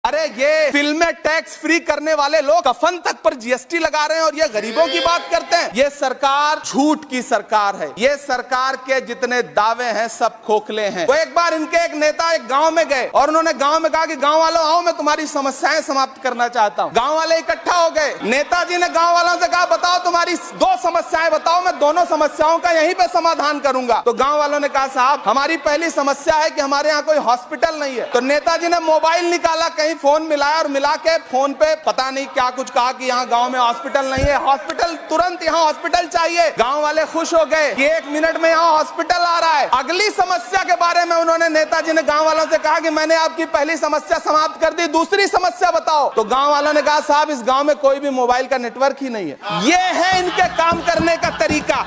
अरे ये फिल्में टैक्स फ्री करने वाले लोग कफन तक पर जीएसटी लगा रहे हैं और ये गरीबों की बात करते हैं। ये सरकार झूठ की सरकार है। ये सरकार के जितने दावे हैं सब खोखले हैं। वो एक बार इनके एक नेता एक गांव में गए और उन्होंने गांव में कहा कि गांव वालों आओ, मैं तुम्हारी समस्याएं समाप्त करना चाहता हूं। गांव वाले इकट्ठा हो गए। नेताजी ने गांव वालों से कहा बताओ तुम्हारी 2 समस्याएं बताओ, मैं दोनों समस्याओं का यहीं पे समाधान करूंगा। तो गांव वालों ने कहा साहब हमारी पहली समस्या है कि हमारे यहाँ कोई हॉस्पिटल नहीं है। तो नेताजी ने मोबाइल निकाला, कहीं फोन मिलाया और मिला के फोन पे पता नहीं क्या कुछ कहा कि यहाँ गांव में हॉस्पिटल नहीं है, हॉस्पिटल तुरंत यहाँ हॉस्पिटल चाहिए। गांव वाले खुश हो गए कि 1 मिनट में यहाँ हॉस्पिटल आ रहा है। अगली समस्या के बारे में उन्होंने नेताजी ने गांव वालों से कहा कि मैंने आपकी पहली समस्या समाप्त कर दी, दूसरी समस्या बताओ। तो गांव वालों ने कहा साहब इस गांव में कोई भी मोबाइल का नेटवर्क ही नहीं है। ये है इनके काम करने का तरीका,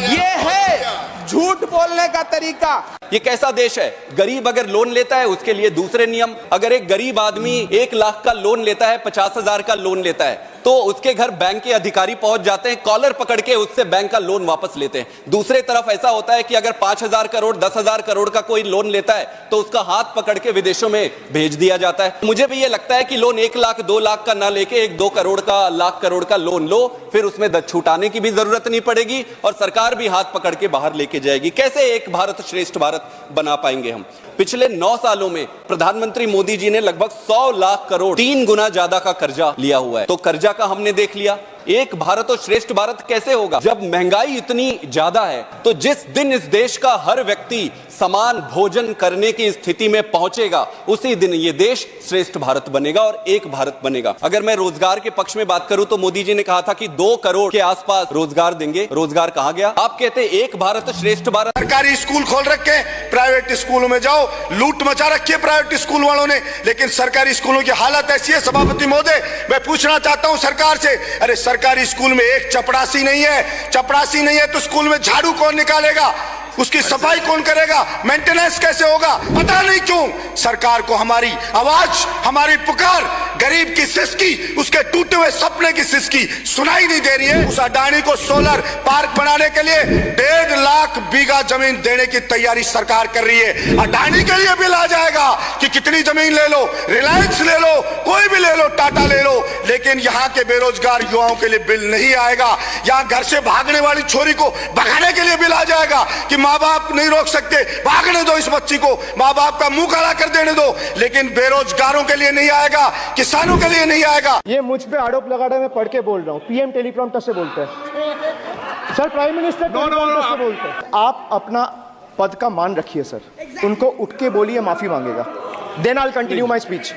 ये है झूठ बोलने का तरीका। ये कैसा देश है? गरीब अगर लोन लेता है उसके लिए दूसरे नियम। अगर एक गरीब आदमी 1 लाख का लोन लेता है, 50,000 का लोन लेता है, तो उसके घर बैंक के अधिकारी पहुंच जाते हैं, कॉलर पकड़ के उससे बैंक का लोन वापस लेते हैं। दूसरे तरफ ऐसा होता है कि अगर 5,000 करोड़ 10,000 करोड़ का कोई लोन लेता है तो उसका हाथ पकड़ के विदेशों में भेज दिया जाता है। मुझे भी ये लगता है कि लोन 1 लाख 2 लाख का ना लेके 1-2 करोड़ का, लाख करोड़ का लोन लो, फिर उसमें छूटाने की भी जरूरत नहीं पड़ेगी और सरकार भी हाथ पकड़ के बाहर लेके जाएगी। कैसे एक भारत श्रेष्ठ भारत बना पाएंगे हम? पिछले 9 सालों में प्रधानमंत्री मोदी जी ने लगभग 100 लाख करोड़, 3 गुना ज्यादा का कर्जा लिया हुआ है। तो कर्जा का हमने देख लिया। एक भारत और श्रेष्ठ भारत कैसे होगा जब महंगाई इतनी ज्यादा है? तो जिस दिन इस देश का हर व्यक्ति समान भोजन करने की स्थिति में पहुंचेगा उसी दिन ये देश श्रेष्ठ भारत बनेगा और एक भारत बनेगा। अगर मैं रोजगार के पक्ष में बात करूं तो मोदी जी ने कहा था कि 2 करोड़ के आसपास रोजगार देंगे। रोजगार कहां गया? आप कहते हैं एक भारत श्रेष्ठ भारत। सरकारी स्कूल खोल रखे, प्राइवेट स्कूलों में जाओ, लूट मचा रखी है प्राइवेट स्कूल वालों ने, लेकिन सरकारी स्कूलों की हालत ऐसी है। सभापति महोदय, मैं पूछना चाहता हूं सरकार से, अरे सरकारी स्कूल में एक चपरासी नहीं है, चपरासी नहीं है तो स्कूल में झाड़ू कौन निकालेगा? उसकी सफाई कौन करेगा? मेंटेनेंस कैसे होगा? पता नहीं क्यों सरकार को हमारी आवाज, हमारी पुकार, गरीब की सिसकी, उसके टूटे हुए सपने की सिसकी सुनाई नहीं दे रही है। उस अडानी को सोलर पार्क बनाने के लिए 1.5 लाख बीघा जमीन देने की तैयारी सरकार कर रही है। अडानी के लिए बिल आ जाएगा कि कितनी जमीन ले लो, रिलायंस ले लो, कोई भी ले लो, टाटा ले लो, लेकिन यहाँ के बेरोजगार युवाओं के लिए बिल नहीं आएगा। यहाँ घर से भागने वाली छोरी को भगाने के लिए बिल आ जाएगा कि माँ बाप नहीं रोक सकते, भागने दो इस बच्ची को, माँ बाप का मुंह काला कर देने दो, लेकिन बेरोजगारों के लिए नहीं आएगा, किसानों के लिए नहीं आएगा। ये मुझ पे आरोप लगा रहे, मैं पढ़ के बोल रहा हूँ। पीएम टेलीप्रॉम्प्टर से बोलते हैं सर, प्राइम मिनिस्टर टेलीप्रॉम्प्टर से बोलते हैं। आप अपना पद का मान रखिए सर, उनको उठ के बोलिए माफी मांगेगा, then I will continue my speech.